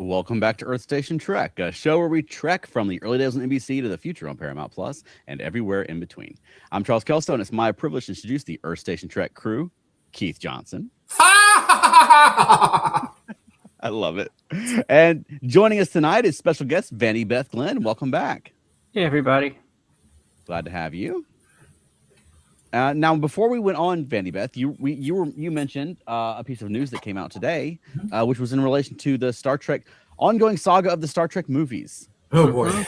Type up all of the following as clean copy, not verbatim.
Welcome back to Earth Station Trek, a show where we trek from the early days on NBC to the future on Paramount Plus and everywhere in between. I'm Charles Kelso, and it's my privilege to introduce the Earth Station Trek crew, Keith Johnson. I love it. And joining us tonight is special guest Vandy Beth Glenn. Welcome back. Hey, everybody. Glad to have you. Now, before we went on, Vandy Beth, you mentioned a piece of news that came out today, which was in relation to the Star Trek ongoing saga of the Star Trek movies. Oh boy.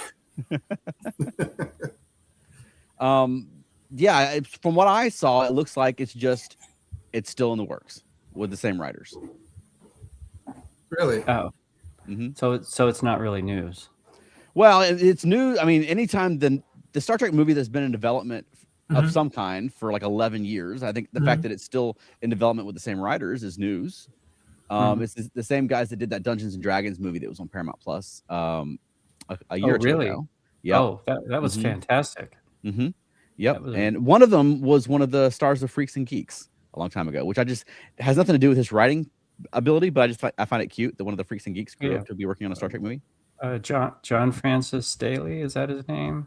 From what I saw, it looks like it's still in the works with the same writers. Really? Oh, so it's not really news. Well, it's news. I mean, anytime the Star Trek movie that's been in development of some kind for like 11 years. I think the fact that it's still in development with the same writers is news. It's the same guys that did that Dungeons and Dragons movie that was on Paramount Plus a year or two ago. Yeah. Oh, that was fantastic. Yep. And one of them was one of the stars of Freaks and Geeks a long time ago, which has nothing to do with his writing ability, but I find it cute that one of the Freaks and Geeks crew to be working on a Star Trek movie. John Francis Staley, is that his name?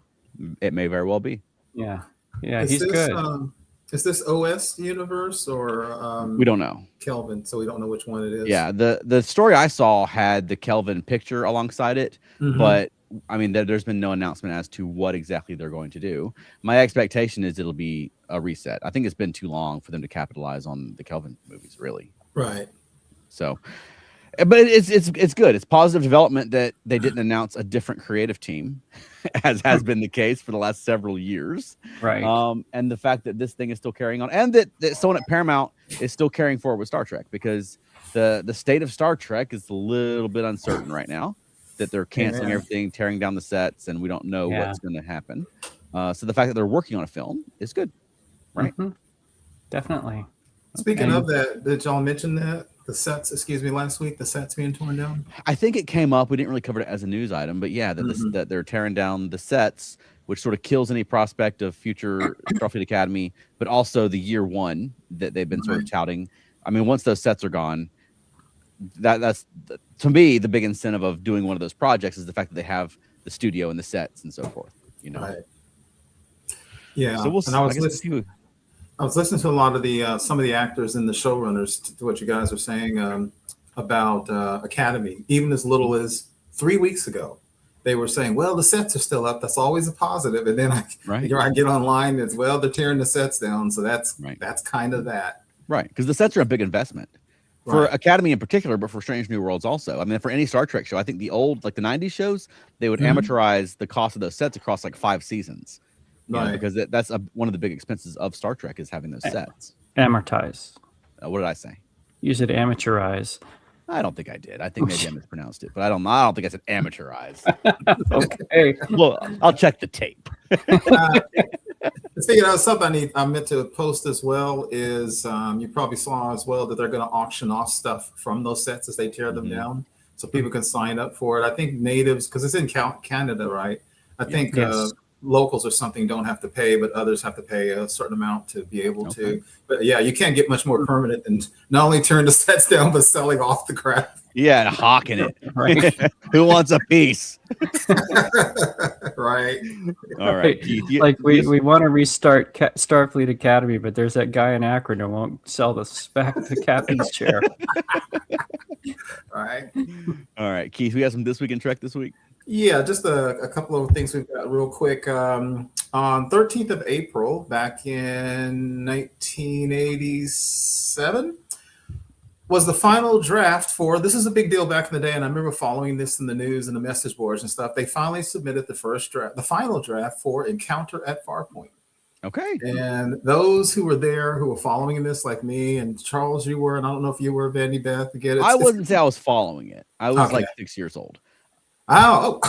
It may very well be. Yeah. Yeah, he's good. Is this OS universe or we don't know. Kelvin, so we don't know which one it is. Yeah, the story I saw had the Kelvin picture alongside it, but I mean there's been no announcement as to what exactly they're going to do. My expectation is it'll be a reset. I think it's been too long for them to capitalize on the Kelvin movies, really. Right. So, but it's good. It's positive development that they didn't announce a different creative team, as has been the case for the last several years. Right. And the fact that this thing is still carrying on, and that someone at Paramount is still carrying forward with Star Trek, because the state of Star Trek is a little bit uncertain right now. That they're canceling everything, tearing down the sets, and we don't know what's going to happen. So the fact that they're working on a film is good, right? Definitely. Speaking of that, did y'all mention that? The sets, last week, the sets being torn down? I think it came up. We didn't really cover it as a news item, but yeah, that they're tearing down the sets, which sort of kills any prospect of future Starfleet Academy, but also the year one that they've been sort of touting. I mean, once those sets are gone, that's to me the big incentive of doing one of those projects is the fact that they have the studio and the sets and so forth. You know, right. Yeah. So we'll see. I was listening to a lot of the some of the actors and the showrunners to what you guys are saying about Academy. Even as little as 3 weeks ago, they were saying, "Well, the sets are still up. That's always a positive." And then I get online, it's they're tearing the sets down. So that's kind of that, right? Because the sets are a big investment for Academy in particular, but for Strange New Worlds also. I mean, for any Star Trek show, I think the old like the '90s shows, they would amateurize the cost of those sets across like 5 seasons. Right, because that's one of the big expenses of Star Trek is having those sets. Amortize. What did I say? You said amateurize. I don't think I did. I think maybe I mispronounced it, but I don't think I said amateurize. Okay. Well, I'll check the tape. Speaking of something I meant to post as well is you probably saw as well that they're going to auction off stuff from those sets as they tear them down, so people can sign up for it. I think natives, because it's in Canada, right? I think locals or something don't have to pay, but others have to pay a certain amount to be able to. But yeah, you can't get much more permanent than not only tearing the sets down, but selling off the crap. Yeah, hawking it. Right. Who wants a piece? Right. All right. Keith, we want to restart Starfleet Academy, but there's that guy in Akron who won't sell the captain's chair. Right. All right, Keith, we have some This Week in Trek this week. Yeah, just a couple of things we've got real quick. On 13th of April, back in 1987, was the final draft for, this is a big deal back in the day, and I remember following this in the news and the message boards and stuff. They finally submitted the final draft for Encounter at Farpoint. Okay. And those who were there, who were following this, like me and Charles, you were, and I don't know if you were, Vandy Beth. Again, I wouldn't say I was following it. I was like 6 years old. Oh,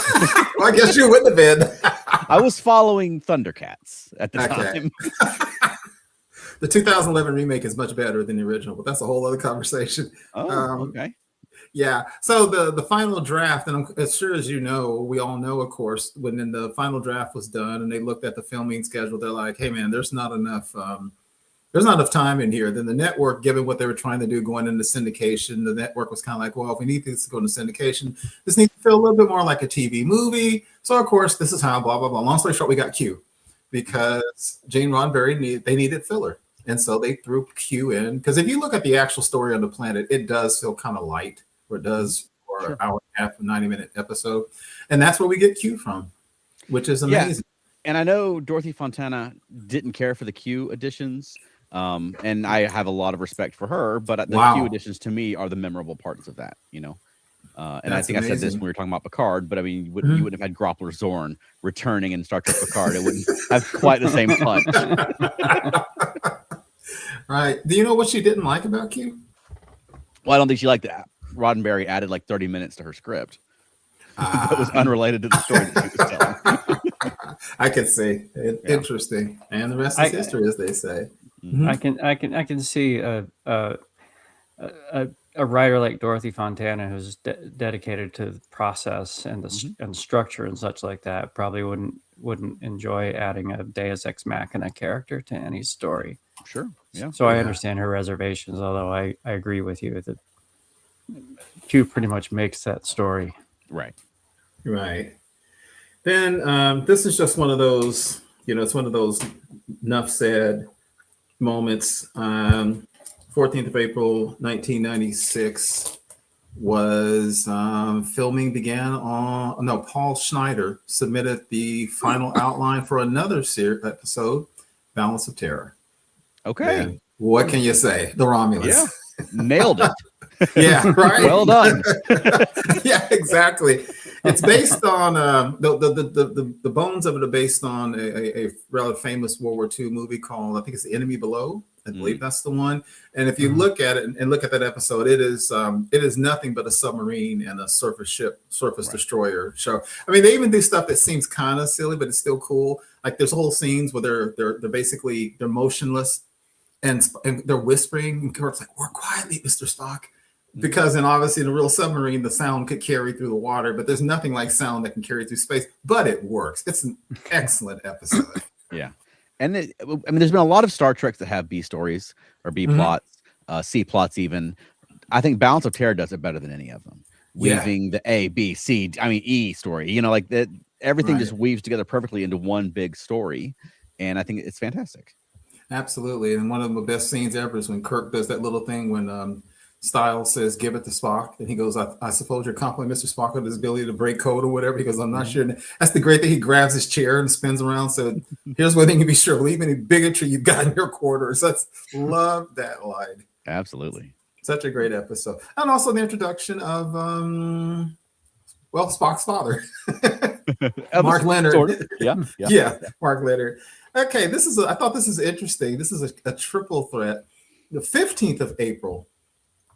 well, I guess you wouldn't have been. I was following Thundercats at the time. The 2011 remake is much better than the original, but that's a whole other conversation. Oh, okay. Yeah. So the final draft, and as sure as you know, we all know, of course, when the final draft was done and they looked at the filming schedule, they're like, "Hey, man, there's not enough there's not enough time in here. Then the network, given what they were trying to do going into syndication, the network was kind of like, well, if we need this to go into syndication, this needs to feel a little bit more like a TV movie. So of course, this is how blah blah blah. Long story short, we got Q because Gene Roddenberry needed filler, and so they threw Q in. Because if you look at the actual story on the planet, it does feel kind of light, or it does for an hour and a half, 90-minute episode, and that's where we get Q from, which is amazing. Yeah. And I know Dorothy Fontana didn't care for the Q editions. And I have a lot of respect for her, but the Q editions to me are the memorable parts of that, you know. And I think I said this when we were talking about Picard, but I mean, you wouldn't have had Groppler Zorn returning in Star Trek Picard. It wouldn't have quite the same punch. Right. Do you know what she didn't like about Q? Well, I don't think she liked that. Roddenberry added like 30 minutes to her script. That was unrelated to the story that she was telling. I could see. Interesting. And the rest is history, as they say. I can see a writer like Dorothy Fontana who's dedicated to the process and the structure and such like that probably wouldn't enjoy adding a Deus Ex Machina character to any story. Sure. Yeah. So I understand her reservations, although I agree with you that Q pretty much makes that story. Right. Right. Then this is just one of those, it's one of those enough said moments. 14th of April, 1996 was filming began on, Paul Schneider submitted the final outline for another episode, Balance of Terror. Okay. And what can you say? The Romulans. Yeah. Nailed it. Yeah, right. Well done. Yeah, exactly. It's based on the bones of it are based on a rather famous World War II movie called, I think it's The Enemy Below. I believe that's the one. And if you look at it and look at that episode, it is nothing but a submarine and a surface destroyer show. I mean, they even do stuff that seems kind of silly, but it's still cool. Like there's whole scenes where they're basically motionless and they're whispering. And Kirk's like, "Work quietly, Mr. Spock." Because then obviously in a real submarine, the sound could carry through the water, but there's nothing like sound that can carry through space, but it works. It's an excellent episode. Yeah. And there's been a lot of Star Treks that have B stories or B plots, C plots even. I think Balance of Terror does it better than any of them. Weaving the A, B, C, E story, like that. Everything just weaves together perfectly into one big story. And I think it's fantastic. Absolutely. And one of the best scenes ever is when Kirk does that little thing when Styles says, "Give it to Spock." And he goes, I suppose you're complimenting Mr. Spock on his ability to break code or whatever. He goes, "I'm not sure." That's the great thing. He grabs his chair and spins around. So here's one thing you be sure, believe any bigotry you've got in your quarters. Love that line. Absolutely. Such a great episode. And also the introduction of, Spock's father. Mark Leonard. Sort of. Yeah. Mark Leonard. Okay, I thought this is interesting. This is a triple threat. The 15th of April,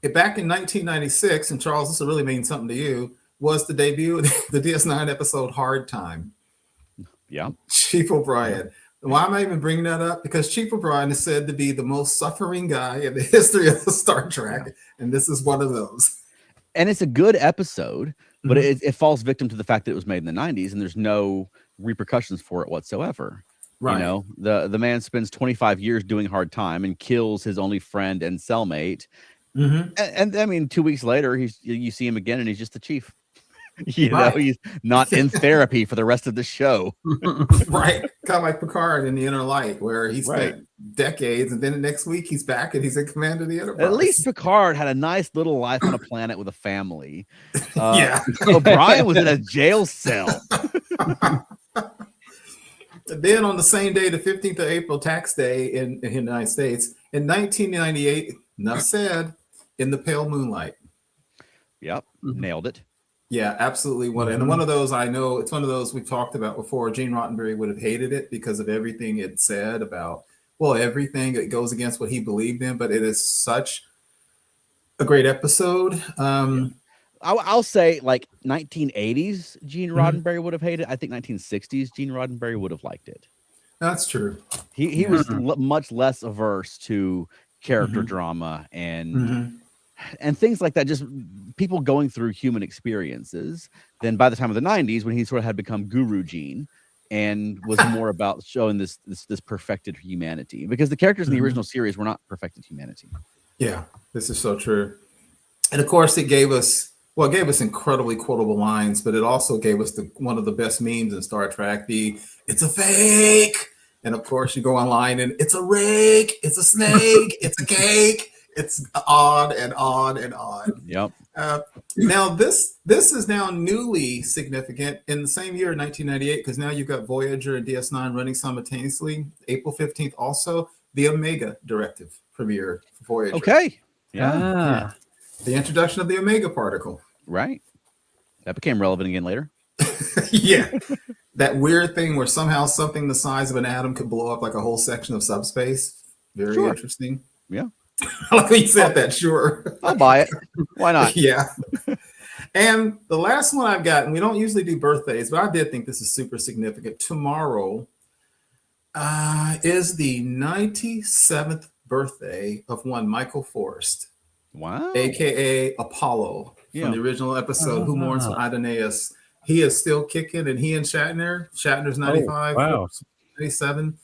back in 1996, and Charles, this will really mean something to you, was the debut of the DS9 episode Hard Time. Yeah. Chief O'Brien. Why am I even bringing that up? Because Chief O'Brien is said to be the most suffering guy in the history of Star Trek, and this is one of those. And it's a good episode, but it falls victim to the fact that it was made in the 90s, and there's no repercussions for it whatsoever. Right. The man spends 25 years doing Hard Time and kills his only friend and cellmate. And I mean, 2 weeks later, you see him again, and he's just the chief. He's not in therapy for the rest of the show. Right. Kind of like Picard in The Inner Light, where he spent decades, and then the next week he's back and he's in command of the Enterprise. At least Picard had a nice little life on a planet with a family. O'Brien was in a jail cell. Then on the same day, the 15th of April, tax day in the United States, in 1998, enough said, In the Pale Moonlight. Yep, nailed it. Yeah, absolutely. And one of those, I know, it's one of those we've talked about before. Gene Roddenberry would have hated it because of everything it said about, everything that goes against what he believed in, but it is such a great episode. I'll say like 1980s Gene Roddenberry would have hated it. I think 1960s Gene Roddenberry would have liked it. That's true. He was much less averse to character drama and things like that, just people going through human experiences. Then by the time of the 90s, when he sort of had become Guru Gene, and was more about showing this perfected humanity, because the characters in the original series were not perfected humanity. Yeah, this is so true. And of course, it gave us incredibly quotable lines, but it also gave us one of the best memes in Star Trek, "It's a fake." And of course, you go online and "It's a rake, it's a snake, it's a cake." It's on and on and on. Yep. Now this is now newly significant in the same year, 1998, because now you've got Voyager and DS9 running simultaneously. April 15th, also the Omega Directive premiere for Voyager. Okay. Yeah. Yeah. The introduction of the Omega particle. Right. That became relevant again later. Yeah. That weird thing where somehow something the size of an atom could blow up like a whole section of subspace. Very interesting. Yeah. I like when you said that, sure. I'll buy it. Why not? Yeah. And the last one I've got, and we don't usually do birthdays, but I did think this is super significant. Tomorrow is the 97th birthday of one Michael Forrest. Wow. AKA Apollo from the original episode Who Mourns for Idoneus. He is still kicking, and he and Shatner's 95, 97,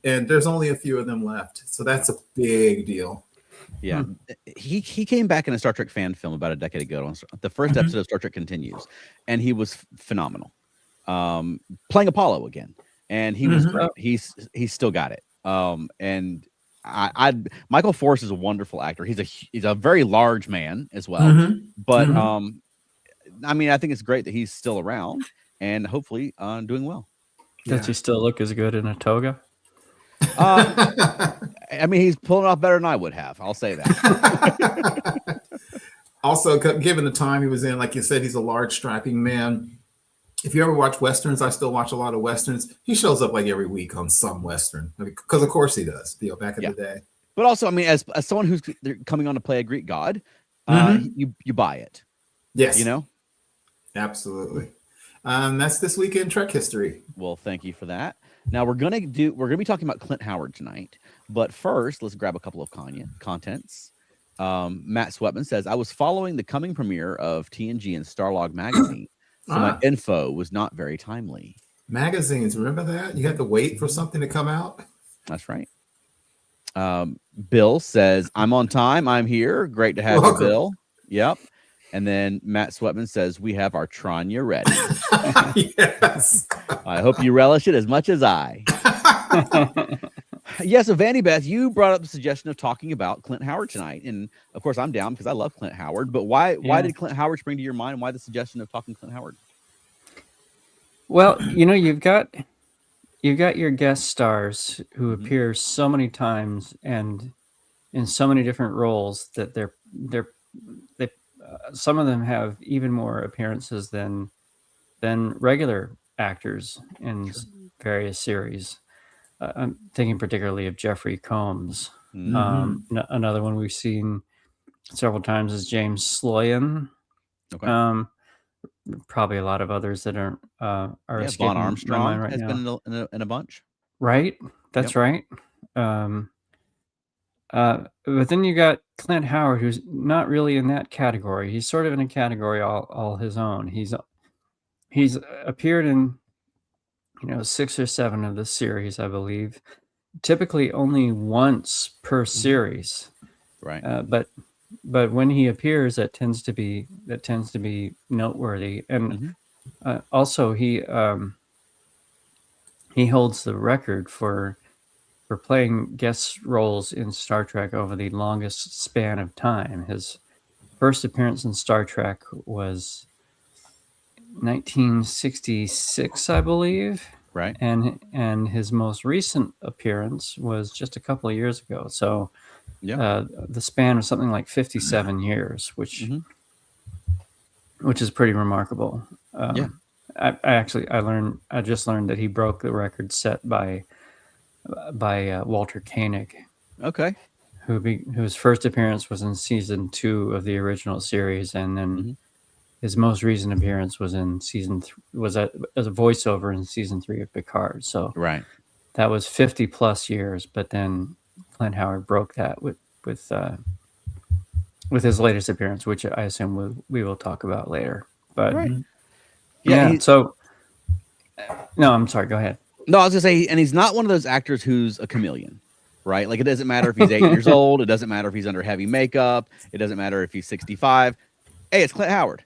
and there's only a few of them left. So that's a big deal. Yeah. He came back in a Star Trek fan film about a decade ago on the first episode of Star Trek Continues, and he was phenomenal. Playing Apollo again. And he was great. He's still got it. And Michael Forrest is a wonderful actor. He's a very large man as well. But I mean, I think it's great that he's still around and hopefully doing well. Does he still look as good in a toga? I mean, he's pulling off better than I would have. I'll say that. Also, given the time he was in, like you said, he's a large, strapping man. If you ever watch Westerns, I still watch a lot of Westerns. He shows up like every week on some Western, because of course he does, back in the day. But also, I mean, as someone who's coming on to play a Greek god, you buy it. Yes. You know? Absolutely. That's this week in Trek history. Well, thank you for that. Now we're gonna be talking about Clint Howard tonight, but first let's grab a couple of contents. Matt Sweatman says, I was following the coming premiere of TNG and Starlog magazine, so my info was not very timely. Magazines, remember that? You had to wait for something to come out. That's right. Bill says, I'm on time. I'm here. Great to have you, Bill. Yep. And then Matt Sweatman says, we have our Tranya ready. Yes. I hope you relish it as much as I. Yeah, so Vandy Beth, you brought up the suggestion of talking about Clint Howard tonight. And of course, I'm down because I love Clint Howard. But why did Clint Howard spring to your mind? And why the suggestion of talking Clint Howard? Well, you've got your guest stars who appear so many times and in so many different roles that they some of them have even more appearances than regular actors in various series. I'm thinking particularly of Jeffrey Combs. Another one we've seen several times is James Sloyan. Okay. Probably a lot of others that are escaping Von Armstrong my mind right has now. been in a bunch. Right. That's right. But then you got Clint Howard, who's not really in that category. He's sort of in a category all his own. He's appeared in 6 or 7 of the series, I believe. Typically only once per series. Right. But when he appears, that tends to be noteworthy. And also he holds the record for playing guest roles in Star Trek over the longest span of time. His first appearance in Star Trek was 1966, I believe. Right. And his most recent appearance was just a couple of years ago. So the span was something like 57 years, which is pretty remarkable. I just learned that he broke the record set by Walter Koenig. Okay. Whose first appearance was in season 2 of the original series, and then his most recent appearance was in as a voiceover in season 3 of Picard. So that was 50 plus years. But then Clint Howard broke that with his latest appearance, which I assume we will talk about later. But so No, I'm sorry. Go ahead. No, I was gonna say, and he's not one of those actors who's a chameleon, right? Like, it doesn't matter if he's 8 years old. It doesn't matter if he's under heavy makeup. It doesn't matter if he's 65. Hey, it's Clint Howard.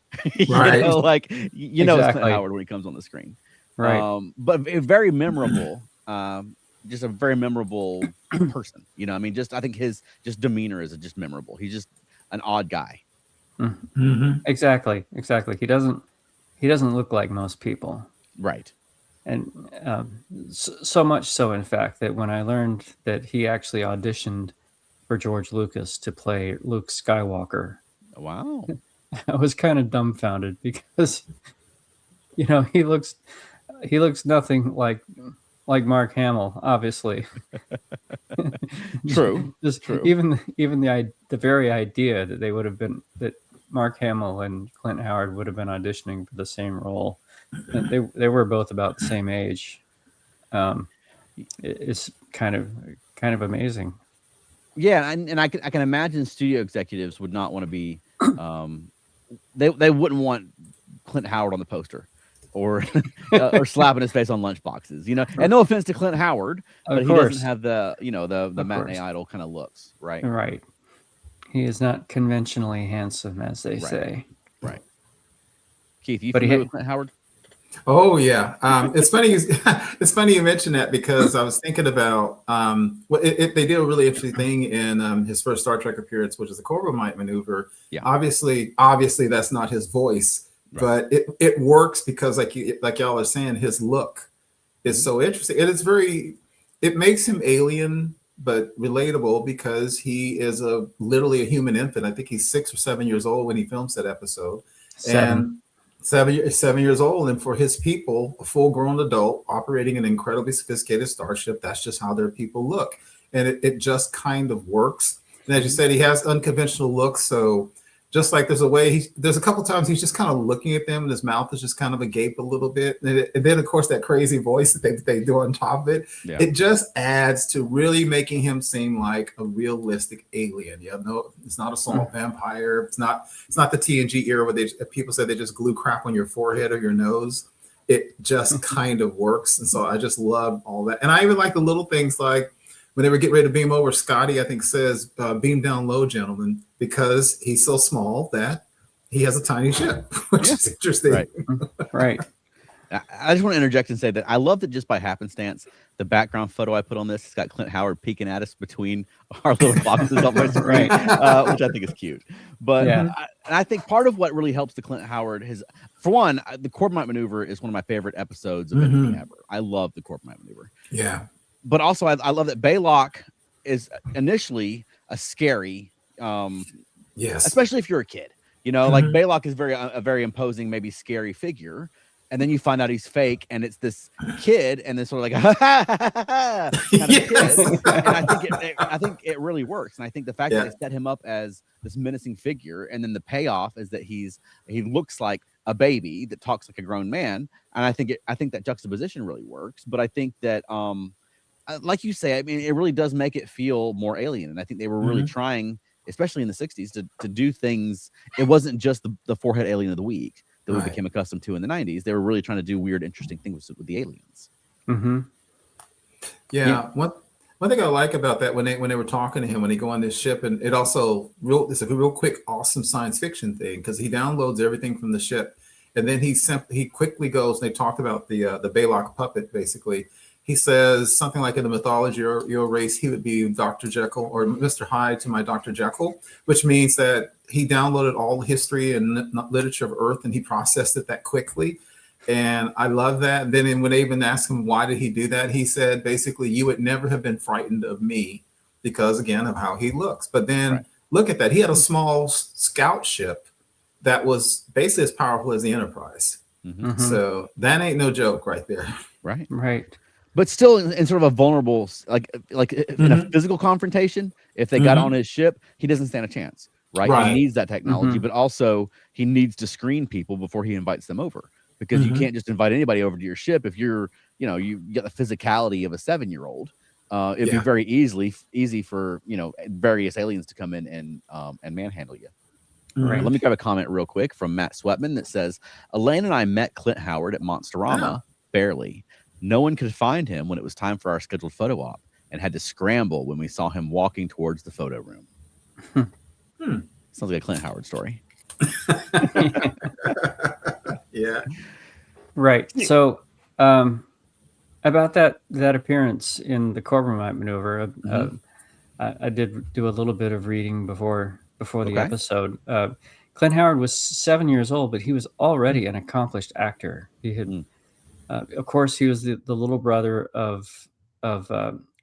Right. Like, you know, it's Clint Exactly. Howard when he comes on the screen. Right. But very memorable. Just a very memorable person. You know, I mean, I think his just demeanor is just memorable. He's just an odd guy. Mm-hmm. Exactly. He doesn't look like most people. Right. And so much so, in fact, that when I learned that he actually auditioned for George Lucas to play Luke Skywalker, Wow. I was kind of dumbfounded because, you know, he looks nothing like Mark Hamill, obviously. True. True. Even the very idea that that Mark Hamill and Clint Howard would have been auditioning for the same role. And they were both about the same age. It's kind of amazing. Yeah, and I can imagine studio executives would not want to be they wouldn't want Clint Howard on the poster or slapping his face on lunchboxes, you know. And no offense to Clint Howard, but he doesn't have the matinee idol kind of looks, right? Right. He is not conventionally handsome, as they say. Right. Keith, you familiar with Clint Howard? Oh yeah, it's funny. It's funny you mentioned that because I was thinking about they did a really interesting thing in his first Star Trek appearance, which is the Corbomite maneuver. Yeah. Obviously, that's not his voice, right. But it works because, like y'all are saying, his look is so interesting, and it makes him alien but relatable because he is literally a human infant. I think he's 6 or 7 years old when he films that episode. 7 years old, and for his people, a full-grown adult operating an incredibly sophisticated starship, that's just how their people look, and it just kind of works. And as you said, he has unconventional looks, so just like there's a couple times he's just kind of looking at them, and his mouth is just kind of agape a little bit, and then of course that crazy voice that they do on top of it, it just adds to really making him seem like a realistic alien. It's not a salt vampire. It's not the TNG era where people say they just glue crap on your forehead or your nose. It just kind of works, and so I just love all that. And I even like the little things like when they were getting ready to beam over, Scotty, I think, says, beam down low, gentlemen, because he's so small that he has a tiny ship, which is interesting. Right. Right. I just want to interject and say that I love that just by happenstance, the background photo I put on this has got Clint Howard peeking at us between our little boxes on my screen, which I think is cute. But I think part of what really helps the Clint Howard is, for one, the Corbomite maneuver is one of my favorite episodes of anything ever. I love the Corbomite maneuver. Yeah. But also, I love that Baylock is initially a scary, yes, especially if you're a kid. You know, like Baylock is a very imposing, maybe scary figure, and then you find out he's fake, and it's this kid, and this sort of like kind of kid. And I think it really works, and I think the fact that they set him up as this menacing figure, and then the payoff is that he looks like a baby that talks like a grown man, and I think that juxtaposition really works. But I think that like you say, I mean, it really does make it feel more alien. And I think they were really trying, especially in the 60s, to do things. It wasn't just the forehead alien of the week that we became accustomed to in the 90s. They were really trying to do weird, interesting things with the aliens. Mm-hmm. Yeah. One thing I like about that when they were talking to him, when they go on this ship, and it's a real quick, awesome science fiction thing, because he downloads everything from the ship. And then he quickly goes, and they talked about the Baylock puppet, basically. He says something like, in the mythology of your race, he would be Dr. Jekyll, or Mr. Hyde to my Dr. Jekyll, which means that he downloaded all the history and literature of Earth, and he processed it that quickly. And I love that. And then when they even asked him, why did he do that? He said, basically, you would never have been frightened of me because, again, of how he looks. But then look at that. He had a small scout ship that was basically as powerful as the Enterprise. Mm-hmm. So that ain't no joke right there. Right. But still in sort of a vulnerable, like in a physical confrontation, if they got on his ship, he doesn't stand a chance, right? He needs that technology, but also he needs to screen people before he invites them over, because you can't just invite anybody over to your ship if you get the physicality of a 7-year-old. It'd be very easy for various aliens to come in and manhandle you. Right. Let me grab a comment real quick from Matt Sweatman that says, Elaine and I met Clint Howard at Monsterama. barely. No one could find him when it was time for our scheduled photo op, and had to scramble when we saw him walking towards the photo room. Sounds like a Clint Howard story. Yeah. Right. So, about that appearance in the Corbomite maneuver, I did do a little bit of reading before the episode. Clint Howard was 7 years old, but he was already an accomplished actor. He had, of course, he was the little brother of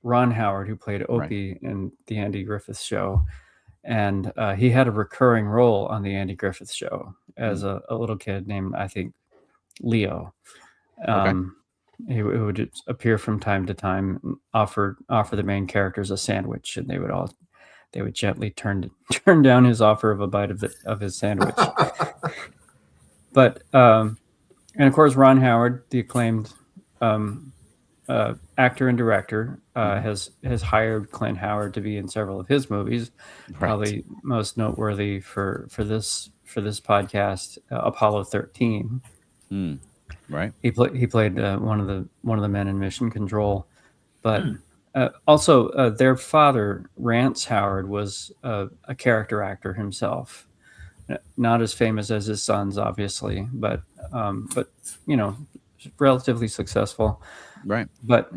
Ron Howard, who played Opie in the Andy Griffith Show, and he had a recurring role on the Andy Griffith Show as a little kid named, I think, Leo. He would just appear from time to time and offer the main characters a sandwich, and they would gently turn down his offer of a bite of his sandwich. But and of course, Ron Howard, the acclaimed actor and director, has hired Clint Howard to be in several of his movies. Probably most noteworthy for this podcast, Apollo 13. Right. He played one of the men in Mission Control, but also their father, Rance Howard, was a character actor himself. Not as famous as his sons, obviously, but relatively successful. Right. But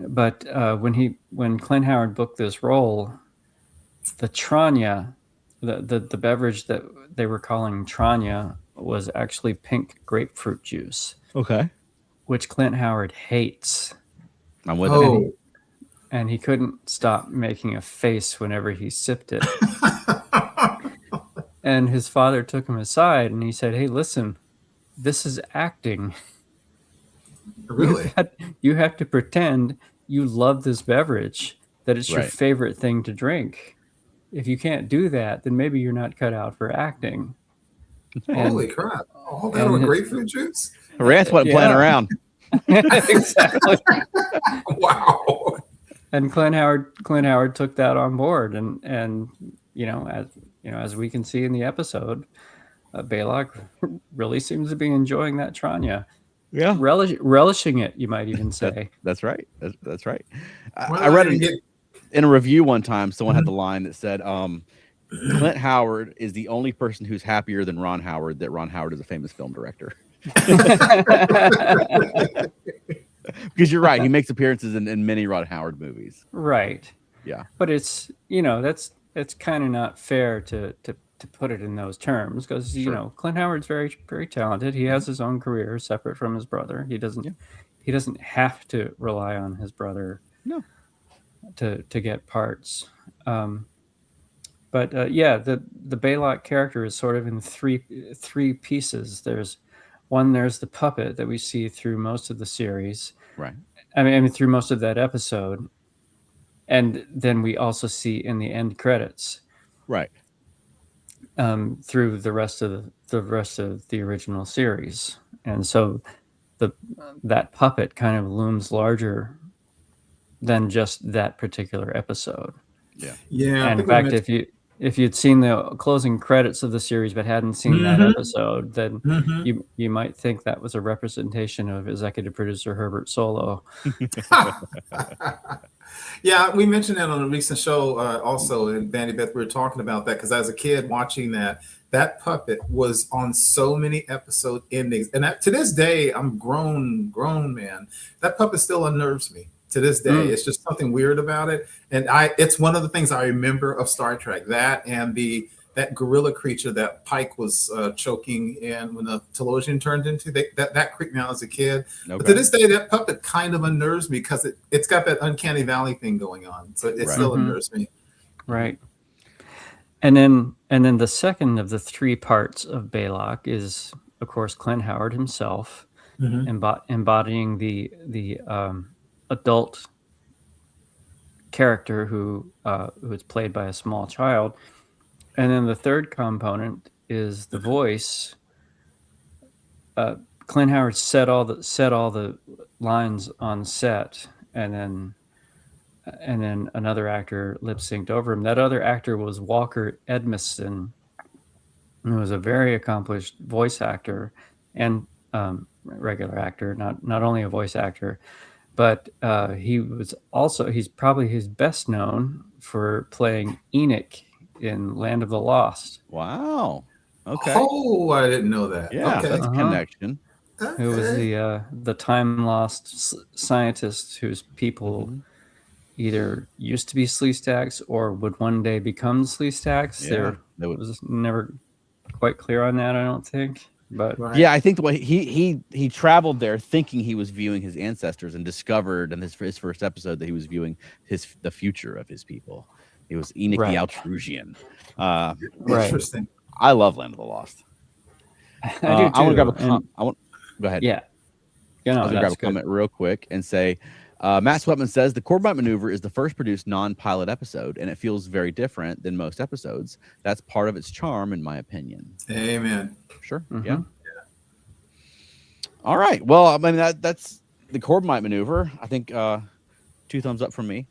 when Clint Howard booked this role, the Tranya, the beverage that they were calling Tranya, was actually pink grapefruit juice. Okay. Which Clint Howard hates. I'm with it. And he couldn't stop making a face whenever he sipped it. And his father took him aside and he said, "Hey, listen, this is acting. Really? You have to pretend you love this beverage, that it's your favorite thing to drink. If you can't do that, then maybe you're not cut out for acting." Holy crap. All that on grapefruit juice? Rance wasn't playing around. Exactly. Wow. And Clint Howard took that on board, and as we can see in the episode, Baylock really seems to be enjoying that Tranya. Yeah, relishing it, you might even say. That's right. That's right. I read in a review one time, someone had the line that said, Clint Howard is the only person who's happier than Ron Howard that Ron Howard is a famous film director. Because you're right, he makes appearances in many Ron Howard movies. Right. Yeah. But it's it's kind of not fair to put it in those terms, because Clint Howard's very, very talented. He has his own career separate from his brother. He doesn't have to rely on his brother to get parts. But the Baylock character is sort of in three pieces. There's the puppet that we see through most of the series. Right. I mean through most of that episode. And then we also see in the end credits. Right. Through the rest of the original series. And so that puppet kind of looms larger than just that particular episode. Yeah. Yeah. And in fact, if you'd seen the closing credits of the series but hadn't seen that episode, then you might think that was a representation of executive producer Herbert Solo. Yeah, we mentioned that on a recent show also in Vandy Beth. We were talking about that because as a kid watching that puppet was on so many episode endings. And to this day, I'm grown man. That puppet still unnerves me. To this day, it's just something weird about it, and it's one of the things I remember of Star Trek. That and that gorilla creature that Pike was choking in when the Telosian turned into that creeped me out as a kid. Okay. But to this day, that puppet kind of unnerves me because it's got that uncanny valley thing going on, so it still unnerves me. Right. And then the second of the three parts of Baylock is, of course, Clint Howard himself, embodying the adult character who is played by a small child. And then the third component is the voice. Clint Howard set all the lines on set, and then another actor lip synced over him. That other actor was Walker Edmiston, who was a very accomplished voice actor and regular actor, not only a voice actor, but he's probably his best known for playing Enoch in Land of the Lost. Wow. Okay. Oh, I didn't know that. Yeah, Okay. that's a connection. Who was the time lost scientist whose people either used to be Sleestaks or would one day become Sleestaks. Yeah, It was never quite clear on that, I don't think. But yeah, I think the way he traveled there thinking he was viewing his ancestors and discovered in his first episode that he was viewing the future of his people. It was Enoch the Altrusian. Interesting. I love Land of the Lost. I do too. I want to grab go ahead. Yeah. I was going to grab a comment real quick and say, Matt Sweatman says the Corbomite Maneuver is the first produced non-pilot episode, and it feels very different than most episodes. That's part of its charm, in my opinion. Amen. Sure. Yeah. All right. Well, I mean that's the Corbomite Maneuver. I think 2 thumbs up from me.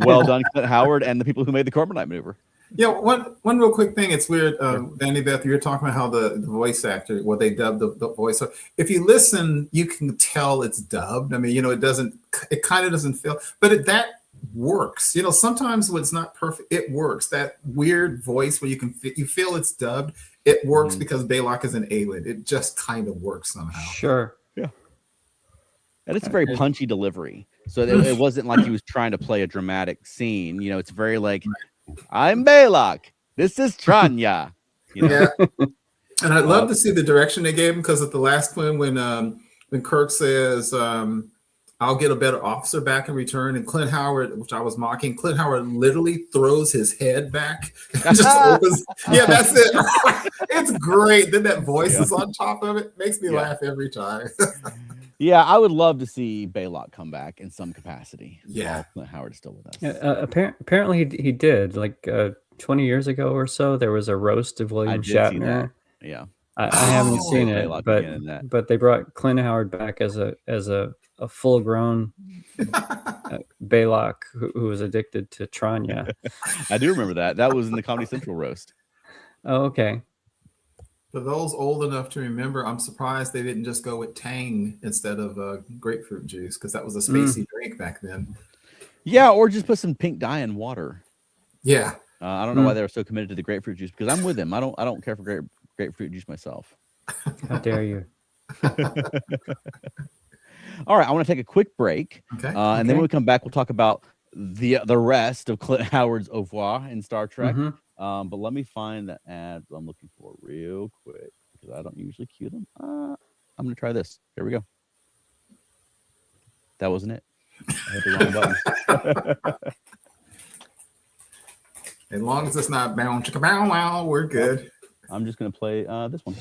Well done, Clint Howard, and the people who made the Corbomite Maneuver. Yeah, one real quick thing. It's weird, Vandy Beth. You were talking about how the voice actor, what they dubbed the voice. If you listen, you can tell it's dubbed. I mean, it kind of doesn't feel, but that works. Sometimes when it's not perfect, it works. That weird voice where you feel it's dubbed, it works because Baylock is an alien. It just kind of works somehow. Sure. Yeah. And it's a very punchy delivery. So it wasn't like he was trying to play a dramatic scene. It's very like. I'm Baylock. This is Tranya. Yeah, and I'd love to see the direction they gave him, because at the last one, when Kirk says, "I'll get a better officer back in return," and Clint Howard, which I was mocking, Clint Howard literally throws his head back, and just opens. Yeah, that's it. It's great. Then that voice is on top of it. Makes me laugh every time. Yeah, I would love to see Baylock come back in some capacity. Yeah, Clint Howard is still with us. Apparently he did. Like 20 years ago or so, there was a roast of William Shatner. Yeah, I haven't seen it, but they brought Clint Howard back as a full-grown Baylock who was addicted to Tranya. I do remember that. That was in the Comedy Central roast. Oh, okay. For those old enough to remember, I'm surprised they didn't just go with Tang instead of grapefruit juice, because that was a spacey drink back then. Yeah, or just put some pink dye in water. Yeah. I don't know why they were so committed to the grapefruit juice, because I'm with him. I don't care for grapefruit juice myself. How dare you? All right, I want to take a quick break. Okay. And then when we come back, we'll talk about the rest of Clint Howard's au revoir in Star Trek. But let me find the ads I'm looking for real quick, because I don't usually cue them. I'm going to try this. Here we go. That wasn't it. I hit the wrong button. As long as it's not bow chicka bow wow, we're good. I'm just going to play this one.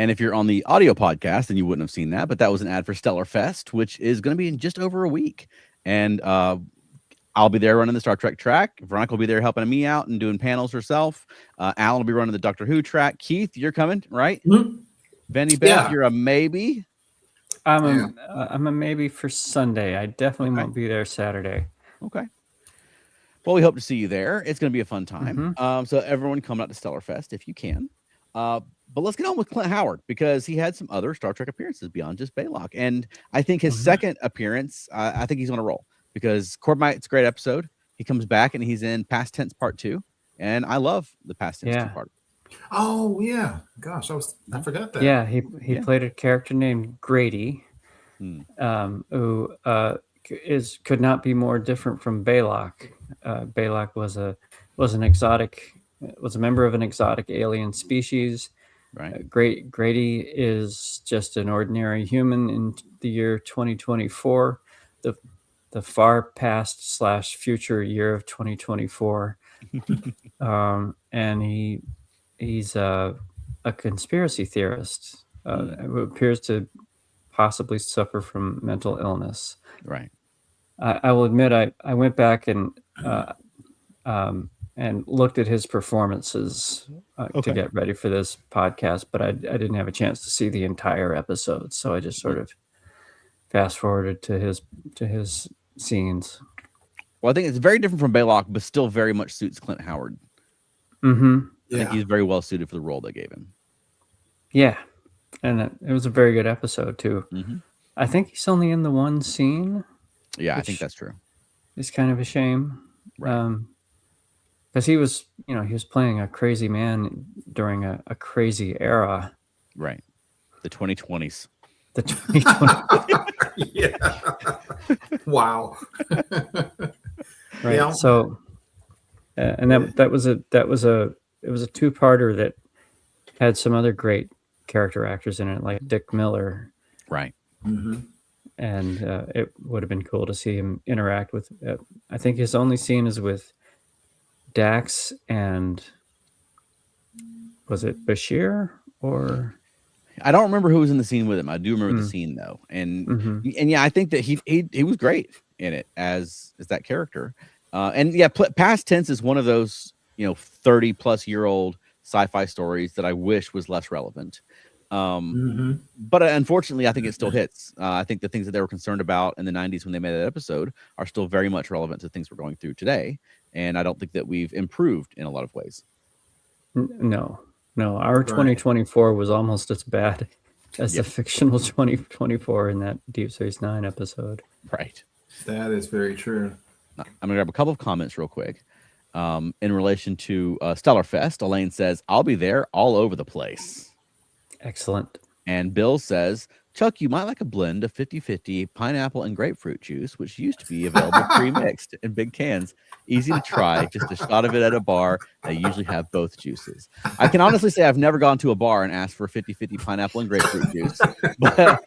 And if you're on the audio podcast, then you wouldn't have seen that, but that was an ad for Stellar Fest, which is going to be in just over a week. And I'll be there running the Star Trek track. Veronica will be there helping me out and doing panels herself. Alan will be running the Doctor Who track. Keith, you're coming, right? Vandy Beth, you're a maybe. I'm a maybe for Sunday. I definitely won't be there Saturday. Okay. Well, we hope to see you there. It's going to be a fun time. So everyone come out to Stellar Fest if you can. But let's get on with Clint Howard, because he had some other Star Trek appearances beyond just Baylock. And I think his second appearance, I think he's going to roll, because Corbomite's a great episode. He comes back and he's in Past Tense Part 2. And I love the Past Tense part. Oh, yeah. Gosh, I forgot that. Yeah, he played a character named Grady, who could not be more different from Baylock. Baylock was a member of an exotic alien species. Right. Grady is just an ordinary human in the year 2024, the far past / future year of 2024. And he's a conspiracy theorist. who appears to possibly suffer from mental illness. Right. I will admit, I went back and looked at his performances to get ready for this podcast, but I didn't have a chance to see the entire episode, so I just sort of fast forwarded to his scenes. Well, I think it's very different from Baylock, but still very much suits Clint Howard. Mm-hmm. I think he's very well suited for the role they gave him. Yeah, and it was a very good episode too. Mm-hmm. I think he's only in the one scene. Yeah, I think that's true. It's kind of a shame, right? Because he was playing a crazy man during a crazy era. Right, the 2020s. The 2020. Yeah. Wow. Right. Yeah. So, and that was a two-parter that had some other great character actors in it, like Dick Miller. Right. Mm-hmm. And it would have been cool to see him interact with. I think his only scene is with Dax and was it Bashir or? I don't remember who was in the scene with him. I do remember the scene though, and yeah, I think that he was great in it as that character. And yeah, Past Tense is one of those 30-plus-year-old sci-fi stories that I wish was less relevant. But unfortunately, I think it still hits. I think the things that they were concerned about in the 90s when they made that episode are still very much relevant to things we're going through today. And I don't think that we've improved in a lot of ways. No, our 2024 was almost as bad as the fictional 2024 in that Deep Space Nine episode. Right. That is very true. I'm going to grab a couple of comments real quick. In relation to Stellar Fest, Elaine says, I'll be there all over the place. Excellent. And Bill says, Chuck, you might like a blend of 50-50 pineapple and grapefruit juice, which used to be available pre-mixed in big cans. Easy to try, just a shot of it at a bar. They usually have both juices. I can honestly say I've never gone to a bar and asked for 50-50 pineapple and grapefruit juice, but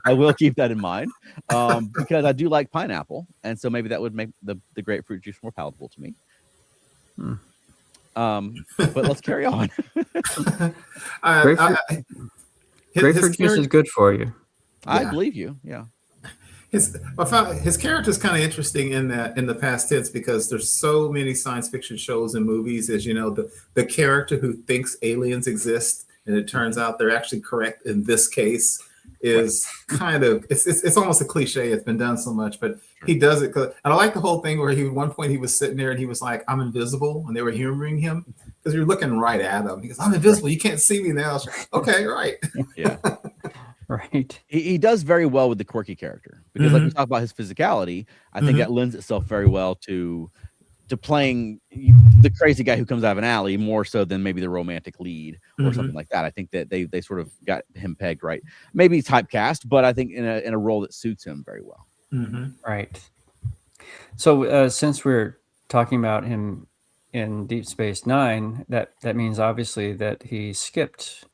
I will keep that in mind because I do like pineapple, and so maybe that would make the grapefruit juice more palatable to me. But let's carry on. Grapefruit juice is good for you. I believe you. Yeah. His character is kind of interesting in the past tense because there's so many science fiction shows and movies, as you know, the character who thinks aliens exist and it turns out they're actually correct in this case is kind of it's almost a cliche. It's been done so much, but he does it. And I like the whole thing where at one point he was sitting there and he was like, "I'm invisible," and they were humoring him because you're looking right at him. He goes, "I'm invisible. You can't see me now." Okay, right. Yeah. Right. He does very well with the quirky character because, like we talked about his physicality, I think that lends itself very well to playing the crazy guy who comes out of an alley more so than maybe the romantic lead or something like that. I think that they sort of got him pegged right. Maybe he's typecast, but I think in a role that suits him very well. Right. So since we're talking about him in Deep Space Nine, that means obviously that he skipped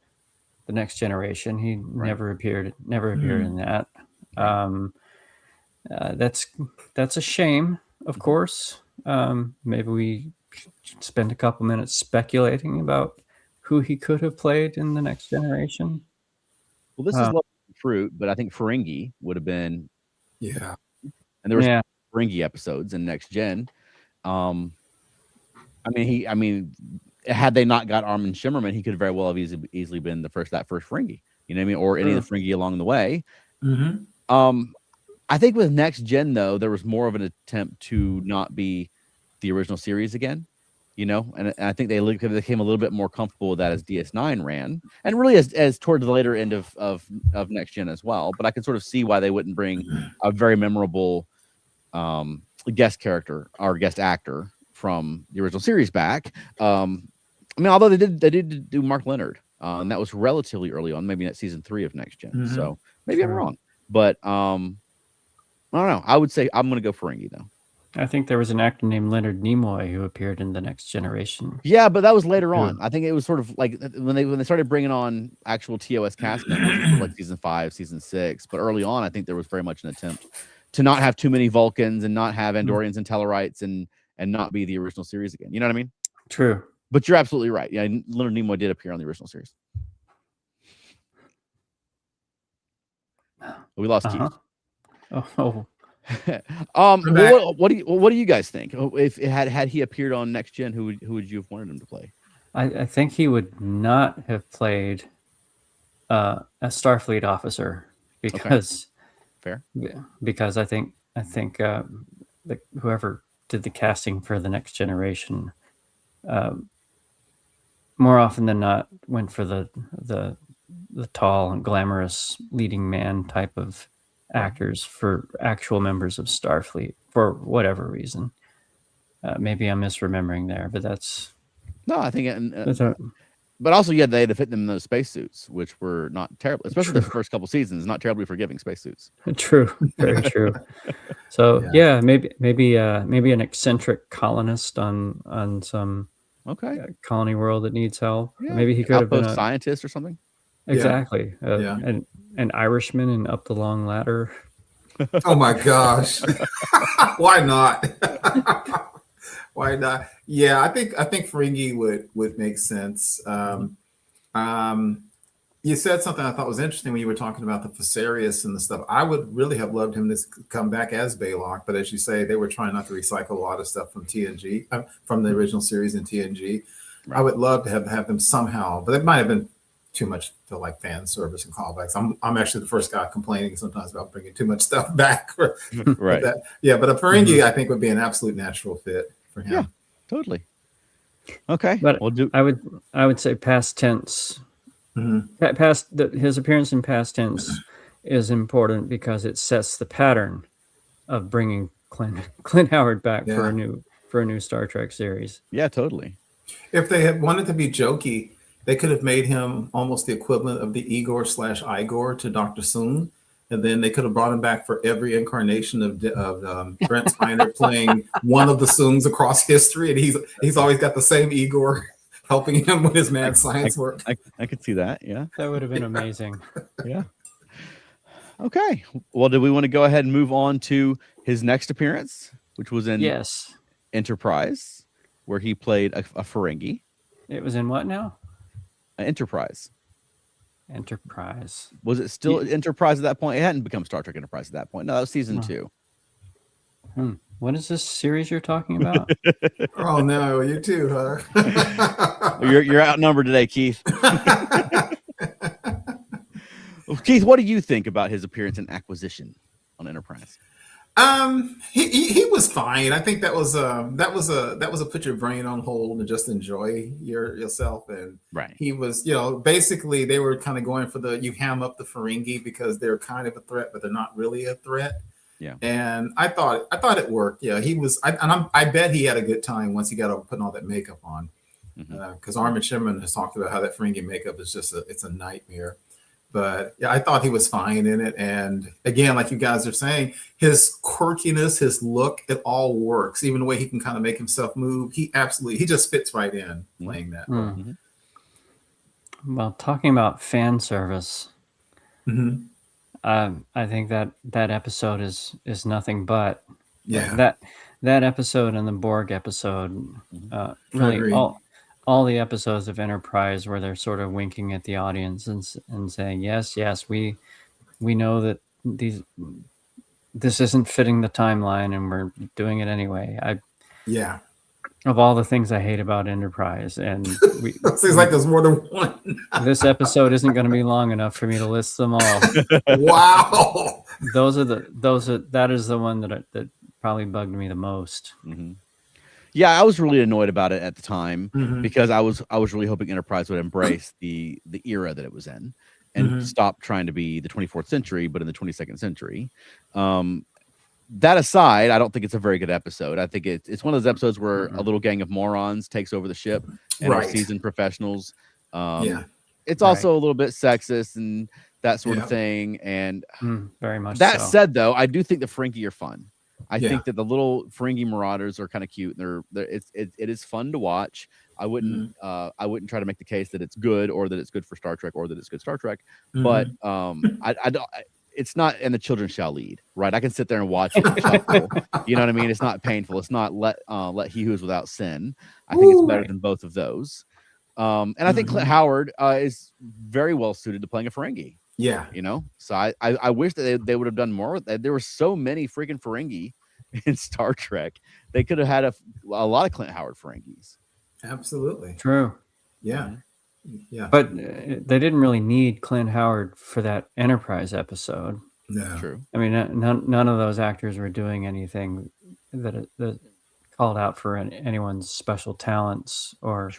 The Next Generation. He never appeared in that. That's a shame, of course. Maybe we should spend a couple minutes speculating about who he could have played in The Next Generation. Well, this is Fruit, but I think Ferengi would have been. Yeah. And there was Ferengi episodes in Next Gen. I mean, had they not got Armin Shimmerman, he could very well have easily been that first Ferengi. You know what I mean? Or any of the Ferengi along the way. I think with Next Gen, though, there was more of an attempt to not be the original series again, and I think they became a little bit more comfortable with that as DS9 ran, and really as toward the later end of Next Gen as well. But I can sort of see why they wouldn't bring a very memorable guest character or guest actor from the original series back. Although they did do Mark Leonard, and that was relatively early on, maybe at season 3 of Next Gen. So maybe I'm wrong, but I don't know. I would say I'm going to go Ferengi though. I think there was an actor named Leonard Nimoy who appeared in The Next Generation. Yeah, but that was later on. I think it was sort of like when they started bringing on actual TOS cast members, like season 5, season 6. But early on, I think there was very much an attempt to not have too many Vulcans and not have Andorians and Tellarites and not be the original series again. You know what I mean? True. But you're absolutely right. Yeah, Leonard Nimoy did appear on the original series. We lost Uh-huh. Keith. Oh. What do you guys think? If it had he appeared on Next Gen, who would you have wanted him to play? I think he would not have played a Starfleet officer because fair. Because I think whoever did the casting for the Next Generation, more often than not, went for the tall and glamorous leading man type of actors for actual members of Starfleet for whatever reason. Maybe I'm misremembering there, but that's no. I think, but also they had to fit them in those spacesuits, which were not terrible, especially the first couple seasons. Not terribly forgiving spacesuits. True, very true. So maybe an eccentric colonist on some colony world that needs help. Yeah. Maybe he could have been a scientist or something. Exactly. An Irishman in Up the Long Ladder. Oh my gosh. Why not? Why not? Yeah, I think Ferengi would make sense. You said something I thought was interesting when you were talking about the Fesarius and the stuff. I would really have loved him to come back as Baylock, but as you say, they were trying not to recycle a lot of stuff from TNG, from the original series in TNG. Right. I would love to have them somehow, but it might have been too much for like fan service and callbacks. I'm actually the first guy complaining sometimes about bringing too much stuff back. Right. But a Ferengi I think would be an absolute natural fit for him. Yeah, totally. Okay, but I would say past tense. Mm-hmm. His appearance in past tense is important because it sets the pattern of bringing Clint Howard back for a new Star Trek series. Yeah, totally. If they had wanted to be jokey, they could have made him almost the equivalent of the Igor/Igor to Dr. Soong. And then they could have brought him back for every incarnation of Brent Spiner playing one of the Soongs across history. And he's always got the same Igor helping him with his mad science work. I could see that. Yeah. That would have been amazing. Yeah. Okay. Well, do we want to go ahead and move on to his next appearance, which was in Enterprise, where he played a Ferengi? It was in what now? Enterprise. Enterprise. Was it still Enterprise at that point? It hadn't become Star Trek Enterprise at that point. No, that was season 2. What is this series you're talking about? Oh no, you too, huh? You're outnumbered today, Keith. Well, Keith, what do you think about his appearance in Acquisition on Enterprise? He was fine. I think that was a put your brain on hold and just enjoy yourself. And he was, basically they were kind of going for you ham up the Ferengi because they're kind of a threat, but they're not really a threat. Yeah. And I thought it worked. Yeah, he was. I bet he had a good time once he got over putting all that makeup on. Because Armin Shimon has talked about how that Ferengi makeup is it's a nightmare. But yeah, I thought he was fine in it. And again, like you guys are saying, his quirkiness, his look, it all works. Even the way he can kind of make himself move, he just fits right in playing that. Mm-hmm. Well, talking about fan service, I think that episode is nothing but that episode and the Borg episode. Really, all the episodes of Enterprise where they're sort of winking at the audience and saying, yes, we know that this isn't fitting the timeline and we're doing it anyway. Of all the things I hate about Enterprise, and seems like there's more than one. This episode isn't going to be long enough for me to list them all. Wow. That is the one that probably bugged me the most. Mm-hmm. Yeah, I was really annoyed about it at the time because I was really hoping Enterprise would embrace the era that it was in and stop trying to be the 24th century, but in the 22nd century. That aside, I don't think it's a very good episode. I think it's one of those episodes where a little gang of morons takes over the ship and are seasoned professionals. It's also a little bit sexist and that sort of thing. And very much. That said, though, I do think the Ferengi are fun. I think that the little Ferengi marauders are kind of cute. It is fun to watch. I wouldn't try to make the case that it's good or that it's good for Star Trek or that it's good Star Trek. But I don't. It's not, and the children shall lead, right? I can sit there and watch it and chuckle. You know what I mean? It's not painful. It's not let he who is without sin. I think it's better than both of those. And I think Clint Howard is very well suited to playing a Ferengi. Yeah. So I wish that they would have done more with that. There were so many freaking Ferengi in Star Trek. They could have had a lot of Clint Howard Ferengis. Absolutely. True. Yeah. Mm-hmm. Yeah. But they didn't really need Clint Howard for that Enterprise episode. No. True. I mean, none of those actors were doing anything that called out for anyone's special talents or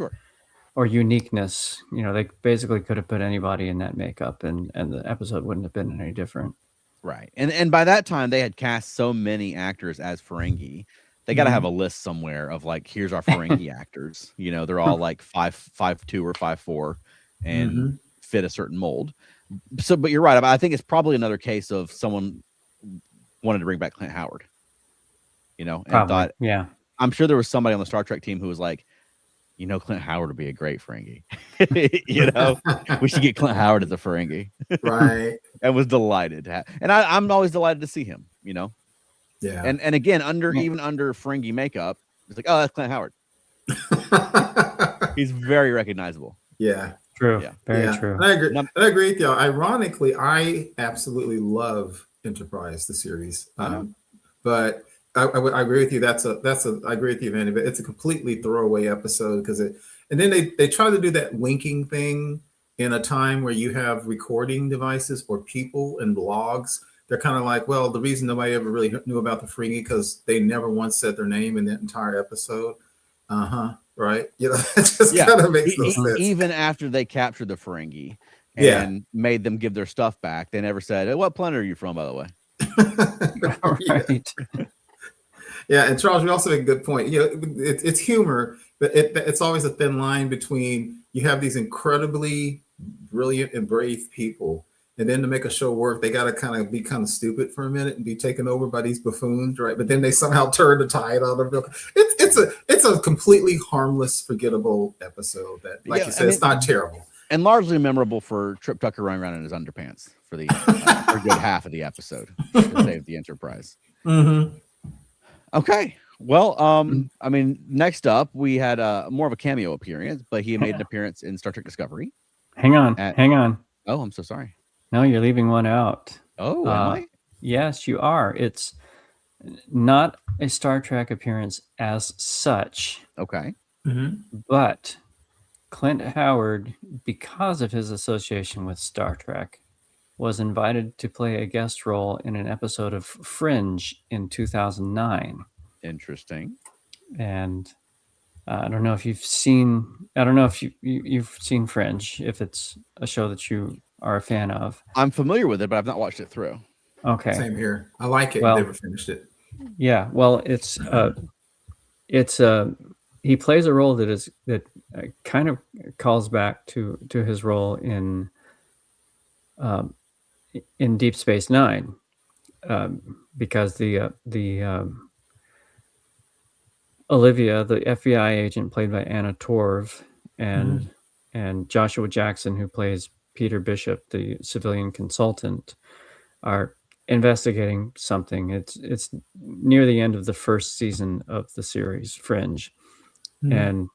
uniqueness. They basically could have put anybody in that makeup, and the episode wouldn't have been any different. Right. And by that time they had cast so many actors as Ferengi. They got to have a list somewhere of like, here's our Ferengi actors. They're all like 5'2" or 5'4" and fit a certain mold. So, but you're right. I think it's probably another case of someone wanted to bring back Clint Howard. And Probably, thought, yeah. I'm sure there was somebody on the Star Trek team who was like, Clint Howard would be a great Ferengi. We should get Clint Howard as a Ferengi. Right. And was delighted to have. And I'm always delighted to see him, Yeah. And again, even under Ferengi makeup, it's like, oh, that's Clint Howard. He's very recognizable. Yeah. True. Yeah. Very true. I agree with you. Ironically, I absolutely love Enterprise, the series. But I agree with you. I agree with you, Vandy, but it's a completely throwaway episode and then they try to do that winking thing in a time where you have recording devices or people and blogs. They're kind of like, well, the reason nobody ever really knew about the Ferengi because they never once said their name in that entire episode. Right. It just kind of makes no sense. Even after they captured the Ferengi and made them give their stuff back, they never said, hey, what planet are you from, by the way? Right. Yeah, and Charles, you also make a good point. It's humor, but it's always a thin line between you have these incredibly brilliant and brave people, and then to make a show work, they got to kind of be kind of stupid for a minute and be taken over by these buffoons, right? But then they somehow turn the tide on them. It's a completely harmless, forgettable episode that, like you said, it's not terrible. And largely memorable for Trip Tucker running around in his underpants for the for a good half of the episode to save the Enterprise. Okay. Well, next up we had more of a cameo appearance, but he made an appearance in Star Trek Discovery. Hang on. Oh, I'm so sorry. No, you're leaving one out. Oh, am I? Yes, you are. It's not a Star Trek appearance as such. Okay. But Clint Howard, because of his association with Star Trek, was invited to play a guest role in an episode of Fringe in 2009. Interesting. And I don't know if you've seen. I don't know if you've seen Fringe. If it's a show that you are a fan of. I'm familiar with it, but I've not watched it through. Okay. Same here. I like it. Well, Never finished it. Yeah. Well, it's he plays a role that kind of calls back to his role in Deep Space Nine, because the Olivia, the FBI agent played by Anna Torv, and Joshua Jackson, who plays Peter Bishop, the civilian consultant, are investigating something. It's near the end of the first season of the series Fringe, and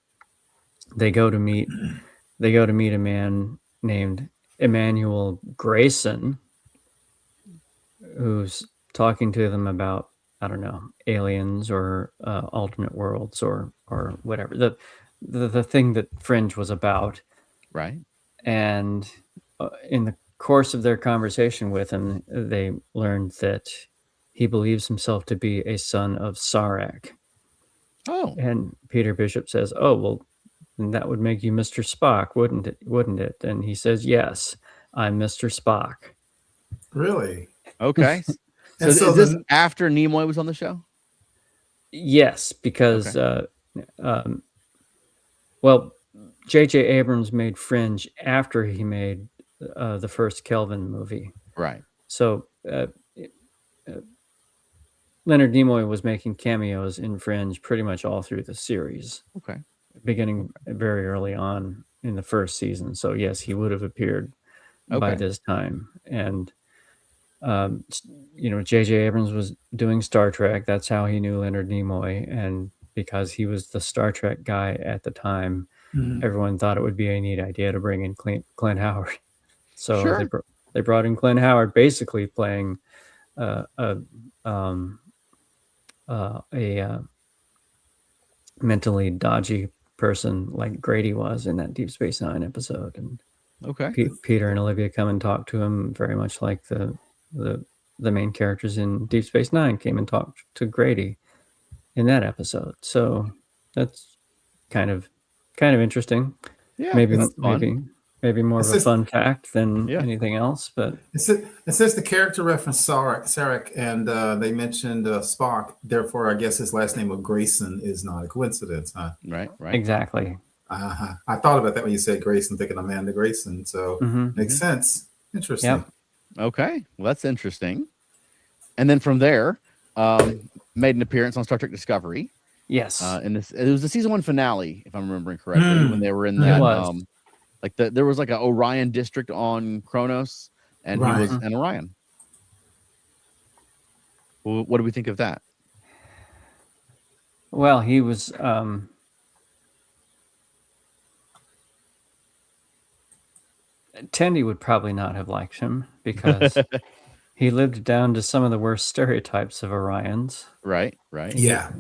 they go to meet a man named Emmanuel Grayson, who's talking to them about, I don't know, aliens or alternate worlds or whatever, the thing that Fringe was about. Right. And in the course of their conversation with him, they learned that he believes himself to be a son of Sarek. Oh. And Peter Bishop says, "Oh, well, then that would make you Mr. Spock, wouldn't it?" And he says, "Yes, I'm Mr. Spock." Really? Okay. So is this after Nimoy was on the show? Yes, because well, J.J. Abrams made Fringe after he made the first Kelvin movie. Right. So Leonard Nimoy was making cameos in Fringe pretty much all through the series. Okay. Beginning very early on in the first season. So yes, he would have appeared by this time. And J.J. Abrams was doing Star Trek. That's how he knew Leonard Nimoy. And because he was the Star Trek guy at the time, everyone thought it would be a neat idea to bring in Clint Howard. So they brought in Clint Howard, basically playing a mentally dodgy person like Grady was in that Deep Space Nine episode. And Peter and Olivia come and talk to him, very much like the main characters in Deep Space Nine came and talked to Grady in that episode. So that's kind of interesting. Yeah, maybe more of a fun fact than anything else. But it says the character referenced Sarek, and they mentioned Spock. Therefore, I guess his last name of Grayson is not a coincidence, huh? Right. Exactly. I thought about that when you said Grayson, thinking Amanda Grayson. So makes sense. Interesting. Yep. Okay, well, that's interesting. And then from there, made an appearance on Star Trek Discovery. Yes. And it was the season 1 finale, if I'm remembering correctly, when they were in that there was like an Orion district on Kronos, and he was an Orion. Well, what do we think of that? Well, he was Tendi would probably not have liked him because he lived down to some of the worst stereotypes of Orions. Right. Yeah.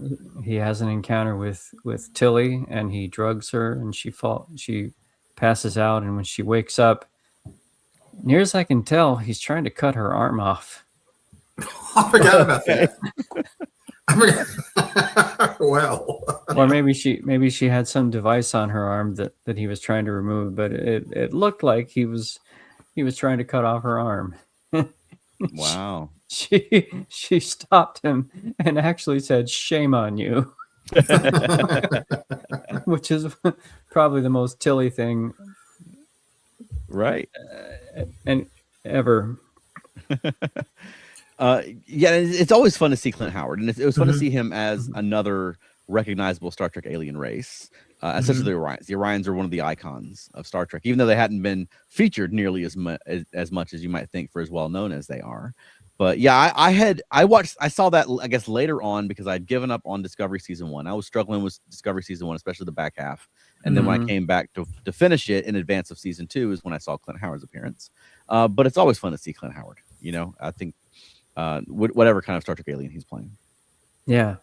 He has an encounter with Tilly, and he drugs her, and she passes out, and when she wakes up, near as I can tell, he's trying to cut her arm off. I forgot about that. I forgot. Well, or maybe she had some device on her arm that he was trying to remove, but it looked like he was trying to cut off her arm. Wow. She stopped him and actually said, "Shame on you," which is probably the most Tilly thing, right? And ever. It's always fun to see Clint Howard, and it was fun to see him as another recognizable Star Trek alien race. Essentially, the Orions. The Orions are one of the icons of Star Trek, even though they hadn't been featured nearly as much as you might think for as well known as they are. But yeah, I saw that, I guess, later on, because I'd given up on Discovery season 1. I was struggling with Discovery season 1, especially the back half. And then when I came back to finish it in advance of season 2 is when I saw Clint Howard's appearance. But it's always fun to see Clint Howard. I think whatever kind of Star Trek alien he's playing. Yeah.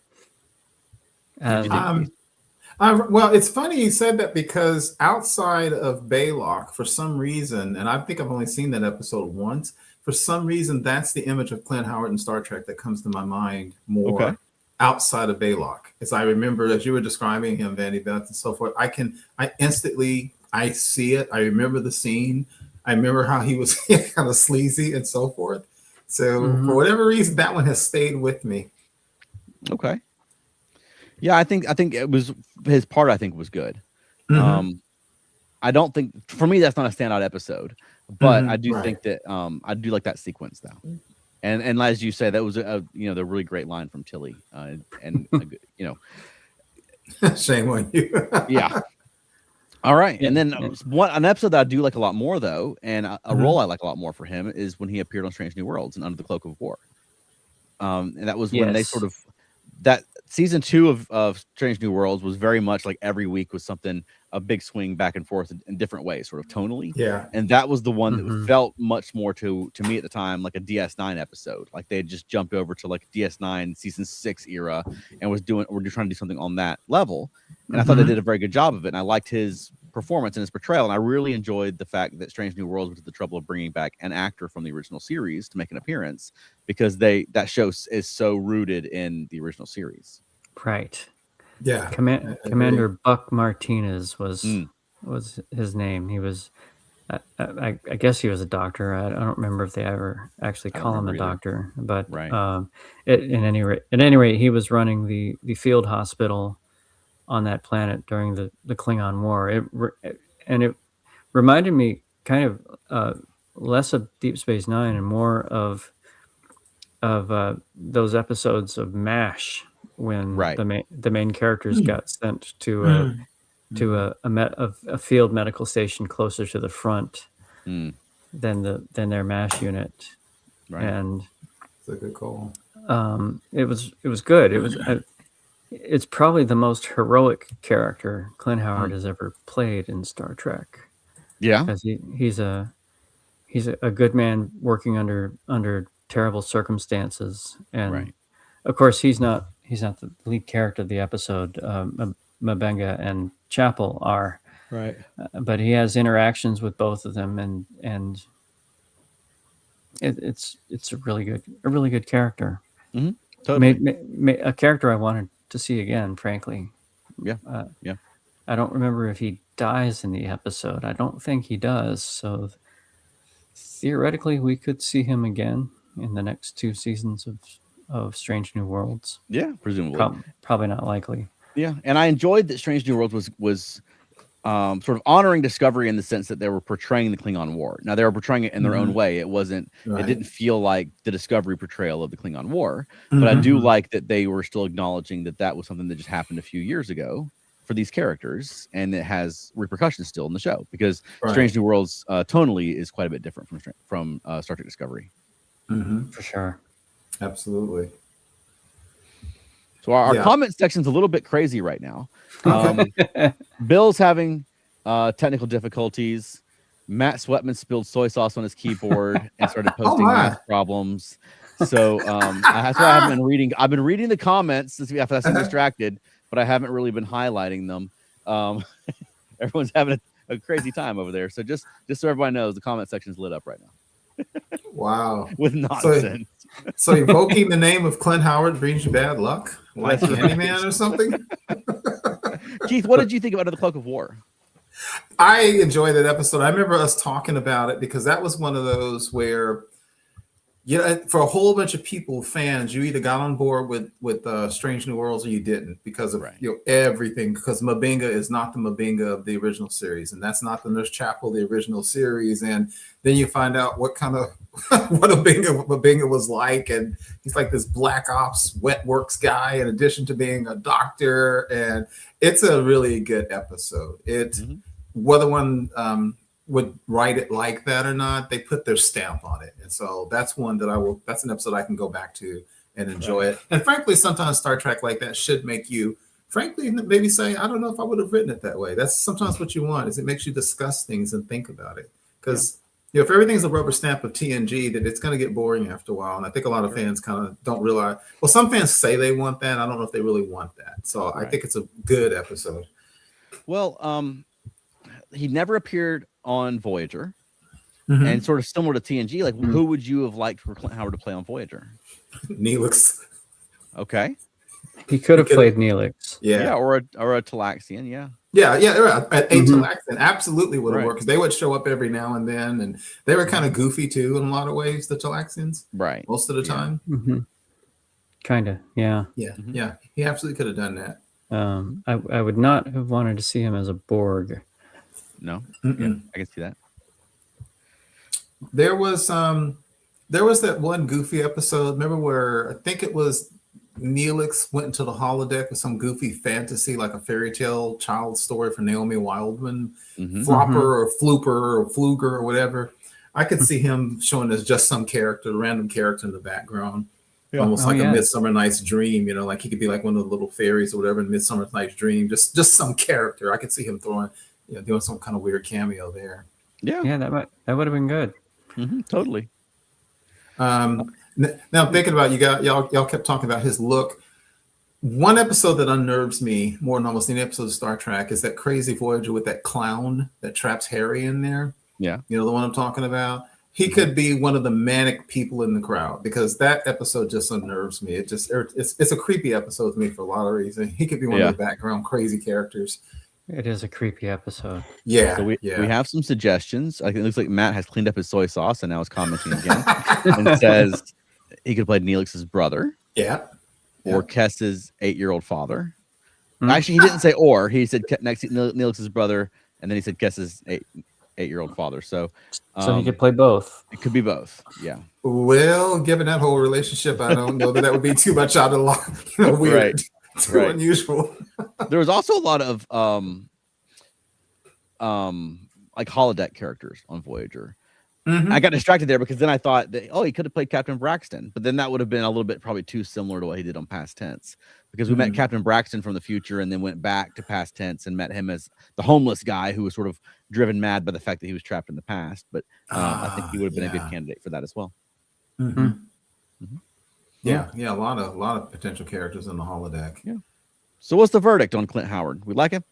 Well, it's funny you said that, because outside of Baylock, for some reason, and I think I've only seen that episode once, for some reason, that's the image of Clint Howard in Star Trek that comes to my mind more outside of Baylock. As I remember, as you were describing him, Vandy Beth and so forth, I instantly see it. I remember the scene. I remember how he was kind of sleazy and so forth. So for whatever reason, that one has stayed with me. Okay. Yeah, I think it was his part. I think was good. I don't think, for me, that's not a standout episode, but I do think that I do like that sequence though. And as you say, that was the really great line from Tilly, and shame on you. Yeah. All right, and then an episode that I do like a lot more though, and a role I like a lot more for him, is when he appeared on Strange New Worlds and Under the Cloak of War. And that was when they sort of, that season 2 of Strange New Worlds was very much like every week was something, a big swing back and forth in different ways, sort of tonally. Yeah. And that was the one that felt much more to me at the time like a DS9 episode. Like they had just jumped over to like DS9 season 6 era and we're trying to do something on that level. And I thought they did a very good job of it. And I liked his performance and his portrayal. And I really enjoyed the fact that Strange New Worlds went to the trouble of bringing back an actor from the original series to make an appearance, because that show is so rooted in the original series. Right. Yeah. Commander Buck Martinez was his name. He was, I guess he was a doctor. I don't remember if they ever actually call him a doctor, but at any rate, he was running the field hospital on that planet during the Klingon War. It reminded me kind of less of Deep Space Nine and more of those episodes of MASH, when the main characters got sent to a field medical station closer to the front than their MASH unit. Right. And it's a good call. It was good. It's probably the most heroic character Clint Howard has ever played in Star Trek. Yeah, because he's a he's a good man working under terrible circumstances, and of course he's not the lead character of the episode. Mabenga and Chapel are, right, but he has interactions with both of them, and it's a really good character. Mm-hmm. Totally. A character I wanted to see again, frankly. Yeah. I don't remember if he dies in the episode. I don't think he does. So theoretically, we could see him again in the next 2 seasons of Strange New Worlds. Yeah, presumably. Probably not likely. Yeah, and I enjoyed that Strange New Worlds was sort of honoring Discovery in the sense that they were portraying the Klingon War. Now they were portraying it in their own way. It wasn't. It didn't feel like the Discovery portrayal of the Klingon War. But I do like that they were still acknowledging that was something that just happened a few years ago for these characters, and it has repercussions still in the show because Strange New Worlds tonally is quite a bit different from Star Trek Discovery. For sure, absolutely. So our comment section's a little bit crazy right now. Bill's having technical difficulties. Matt Sweatman spilled soy sauce on his keyboard and started posting math problems. So that's why I haven't been reading. I've been reading the comments since I've been distracted, but I haven't really been highlighting them. Everyone's having a crazy time over there. So just so everybody knows, the comment section's lit up right now. Wow. With nonsense. So evoking the name of Clint Howard brings you bad luck? Like Candyman or something? Keith, what did you think about Under the Cloak of War? I enjoyed that episode. I remember us talking about it because that was one of those where, for a whole bunch of people, fans, you either got on board with Strange New Worlds or you didn't because of everything. Because Mabinga is not the Mabinga of the original series, and that's not the Nurse Chapel, the original series. And then you find out what kind of what Mabinga was like, and he's like this black ops wet works guy in addition to being a doctor. And it's a really good episode. Whether one would write it like that or not, they put their stamp on it. And so that's one that that's an episode I can go back to and enjoy it. And frankly, sometimes Star Trek like that should make you, frankly, maybe say, I don't know if I would have written it that way. That's sometimes what you want, is it makes you discuss things and think about it. Because if everything's a rubber stamp of TNG, that it's going to get boring after a while. And I think a lot of fans kind of don't realize, well, some fans say they want that. I don't know if they really want that. So I think it's a good episode. Well, he never appeared on Voyager, and sort of similar to TNG. Like, who would you have liked for Clint Howard to play on Voyager? Neelix. Okay, he could have played Neelix. Yeah, or a Talaxian. Yeah. A Talaxian absolutely would have worked because they would show up every now and then, and they were kind of goofy too in a lot of ways. The Talaxians, most of the time. Kind of, yeah. He absolutely could have done that. I would not have wanted to see him as a Borg. No, I can see that. There was that one goofy episode. Remember where I think it was Neelix went into the holodeck with some goofy fantasy, like a fairy tale child story for Naomi Wildman, Flopper or Flooper or Fluger or whatever. I could see him showing as just some character, a random character in the background. Almost like a Midsummer Night's Dream, like he could be like one of the little fairies or whatever in Midsummer Night's Dream, just some character. I could see him throwing, doing some kind of weird cameo there. Yeah, that would have been good. Totally. Now I'm thinking about y'all kept talking about his look. One episode that unnerves me more than almost any episode of Star Trek is that crazy Voyager with that clown that traps Harry in there. Yeah, the one I'm talking about. He could be one of the manic people in the crowd because that episode just unnerves me. It's a creepy episode to me for a lot of reasons. He could be one of the background crazy characters. It is a creepy episode. Yeah. So we have some suggestions. I think it looks like Matt has cleaned up his soy sauce and now is commenting again and says he could play Neelix's brother. Yeah. Or Kess's 8-year-old father. Actually, he didn't say or. He said next Neelix's brother, and then he said Kess's 8-year-old father. So he could play both. It could be both. Yeah. Well, given that whole relationship, I don't know that would be too much out of line. Weird. Too unusual. There was also a lot of like holodeck characters on Voyager. I got distracted there because then I thought that, he could have played Captain Braxton, but then that would have been a little bit probably too similar to what he did on Past Tense, because we met Captain Braxton from the future and then went back to Past Tense and met him as the homeless guy who was sort of driven mad by the fact that he was trapped in the past. But I think he would have been a good candidate for that as well. Yeah, a lot of potential characters in the holodeck. Yeah. So what's the verdict on Clint Howard? We like him?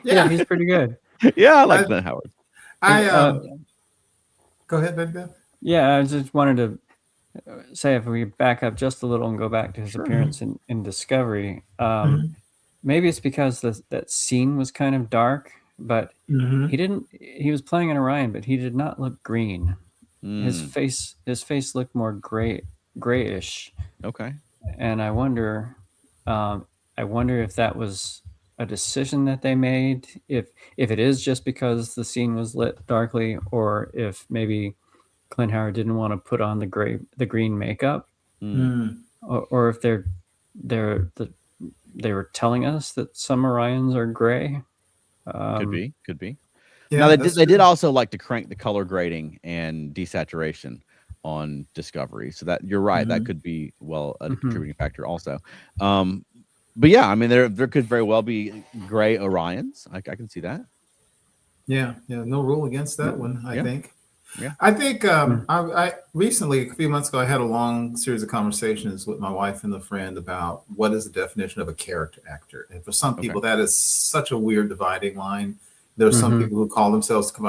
Yeah, he's pretty good. Yeah, I like Clint Howard. Go ahead, Ben. Yeah, I just wanted to say, if we back up just a little and go back to his appearance in Discovery, maybe it's because that scene was kind of dark, but he was playing an Orion, but he did not look green. His face looked more grayish. Okay. And I wonder if that was a decision that they made, if it is just because the scene was lit darkly, or if maybe Clint Howard didn't want to put on the green makeup, or if they were telling us that some Orions are gray. Could be. Yeah, now they did also like to crank the color grading and desaturation on Discovery, so that you're right, that could be a contributing factor also. But yeah, I mean, there could very well be gray Orions. I can see that. Yeah, no rule against that one. I think. Yeah, I think I recently, a few months ago, I had a long series of conversations with my wife and a friend about what is the definition of a character actor. And for some people, that is such a weird dividing line. There are some people who call themselves, there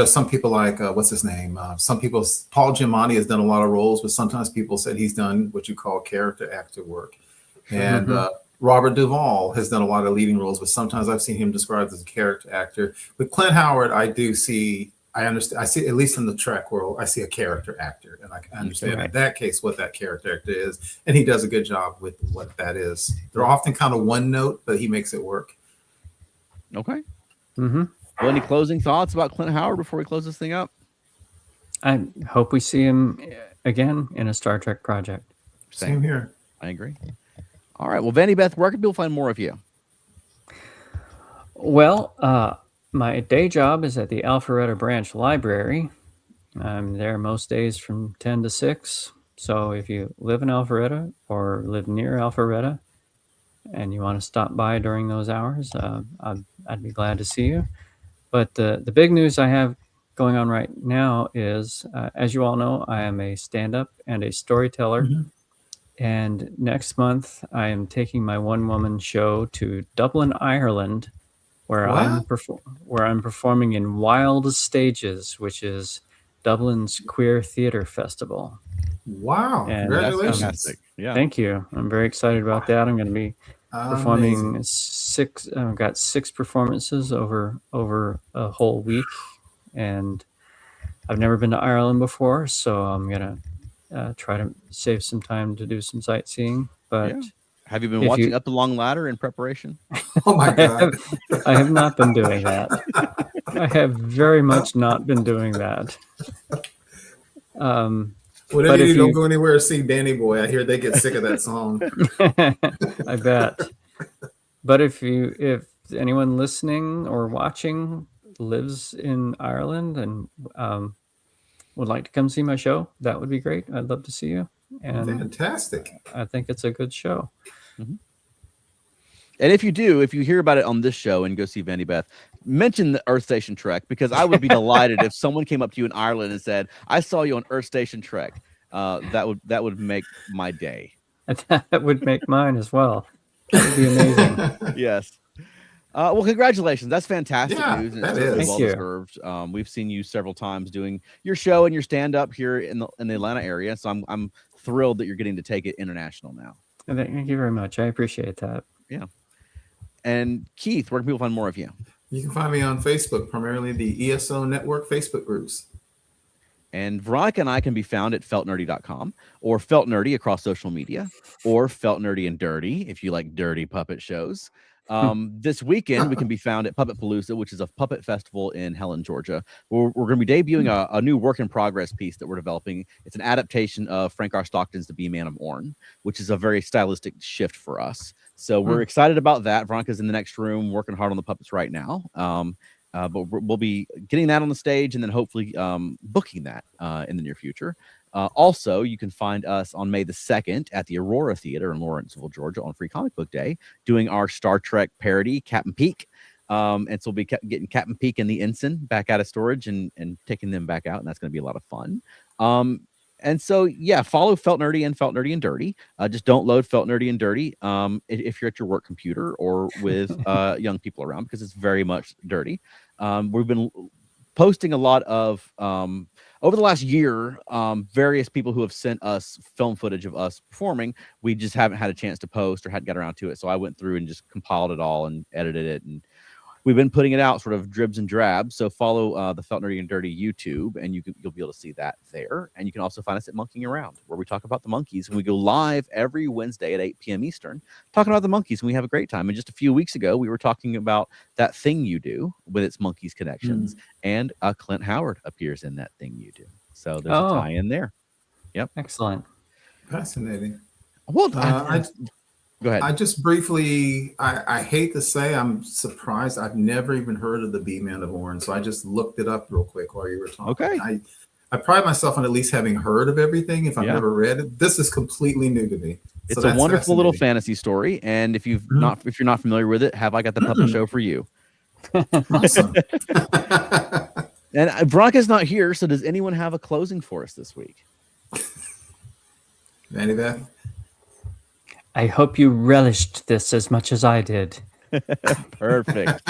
are some people like what's his name? Some people, Paul Giamatti has done a lot of roles, but sometimes people said he's done what you call character actor work. And Robert Duvall has done a lot of leading roles, but sometimes I've seen him described as a character actor. With Clint Howard, I see, at least in the Trek world, I see a character actor, and I understand in that case what that character actor is, and he does a good job with what that is. They're often kind of one note, but he makes it work. Okay. Well, any closing thoughts about Clint Howard before we close this thing up? I hope we see him again in a Star Trek project. Same here. I agree. All right. Well, Vandy Beth, where can people find more of you? Well, my day job is at the Alpharetta Branch Library. I'm there most days from 10 to 6. So if you live in Alpharetta or live near Alpharetta and you want to stop by during those hours, I'd be glad to see you. But the big news I have going on right now is, as you all know, I am a stand-up and a storyteller. And next month, I am taking my one-woman show to Dublin, Ireland, where I'm performing in Wild Stages, which is Dublin's queer theater festival. Wow! And congratulations! Yeah, thank you. I'm very excited about that. I'm going to be performing I've got 6 performances over a whole week, and I've never been to Ireland before, so I'm gonna try to save some time to do some sightseeing. But have you been watching Up the Long Ladder in preparation? Oh my God! I have not been doing that. I have very much not been doing that. Whatever you don't go anywhere to see Danny Boy. I hear they get sick of that song. I bet. But if anyone listening or watching lives in Ireland and would like to come see my show, that would be great. I'd love to see you. And fantastic. I think it's a good show. And if you hear about it on this show and go see Vandy Beth, mention the Earth Station Trek, because I would be delighted if someone came up to you in Ireland and said, "I saw you on Earth Station Trek." That would make my day. That would make mine as well. That would be amazing. Yes. Well, congratulations. That's fantastic news. That is well Thank you. Deserved. We've seen you several times doing your show and your stand-up here in the Atlanta area, so I'm thrilled that you're getting to take it international now. Thank you very much. I appreciate that. Yeah. And Keith, where can people find more of you? You can find me on Facebook, primarily the ESO Network Facebook groups. And Veronica and I can be found at feltnerdy.com or Felt Nerdy across social media, or Felt Nerdy and Dirty if you like dirty puppet shows. This weekend, we can be found at Puppet Palooza, which is a puppet festival in Helen, Georgia. We're going to be debuting a new work in progress piece that we're developing. It's an adaptation of Frank R. Stockton's The Bee Man of Orne, which is a very stylistic shift for us. So we're excited about that. Veronica's in the next room working hard on the puppets right now. But we'll be getting that on the stage and then hopefully booking that in the near future. Also, you can find us on May the 2nd at the Aurora Theater in Lawrenceville, Georgia on Free Comic Book Day, doing our Star Trek parody, Captain Peak. And so we'll be getting Captain Peak and the Ensign back out of storage and taking them back out. And that's going to be a lot of fun. And so, yeah, follow Felt Nerdy and Felt Nerdy and Dirty. Just don't load Felt Nerdy and Dirty if you're at your work computer or with young people around, because it's very much dirty. We've been posting a lot of, over the last year, various people who have sent us film footage of us performing. We just haven't had a chance to post or hadn't got around to it. So I went through and just compiled it all and edited it, and we've been putting it out sort of dribs and drabs. So follow the Felt Nerdy and Dirty YouTube, and you'll be able to see that there. And you can also find us at Monkeying Around, where we talk about the monkeys. And we go live every Wednesday at 8 p.m. Eastern, talking about the monkeys, and we have a great time. And just a few weeks ago, we were talking about That Thing You Do with its monkeys connections, and Clint Howard appears in That Thing You Do. So there's a tie in there. Yep. Excellent. Fascinating. Well, go ahead. I just briefly, I hate to say I'm surprised. I've never even heard of the B-Man of Orange. So I just looked it up real quick while you were talking. Okay. I pride myself on at least having heard of everything. If I've never read it, this is completely new to me. It's a wonderful little fantasy story. And if you're not familiar with it, Have I Got the Puppet Show for you? Awesome. And Veronica's not here. So does anyone have a closing for us this week? Vandy Beth? I hope you relished this as much as I did. Perfect.